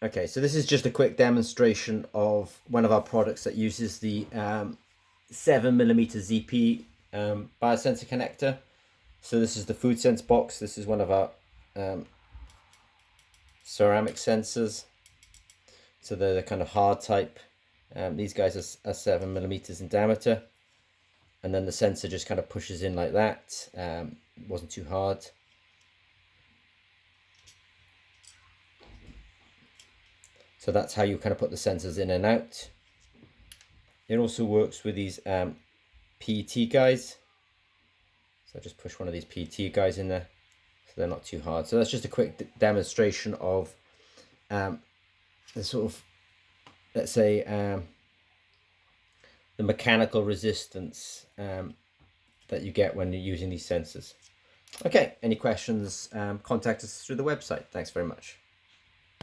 Okay, so this is just a quick demonstration of one of our products that uses the 7mm ZP biosensor connector. So this is the food sense box. This is one of our ceramic sensors. So they're the kind of hard type. These guys are 7mm in diameter. And then the sensor just kind of pushes in like that. It wasn't too hard. So that's how you kind of put the sensors in and out. It also works with these PET guys. So I just push one of these PET guys in there, so they're not too hard. So that's just a quick demonstration of the sort of, let's say, the mechanical resistance that you get when you're using these sensors. Okay, any questions, contact us through the website. Thanks very much.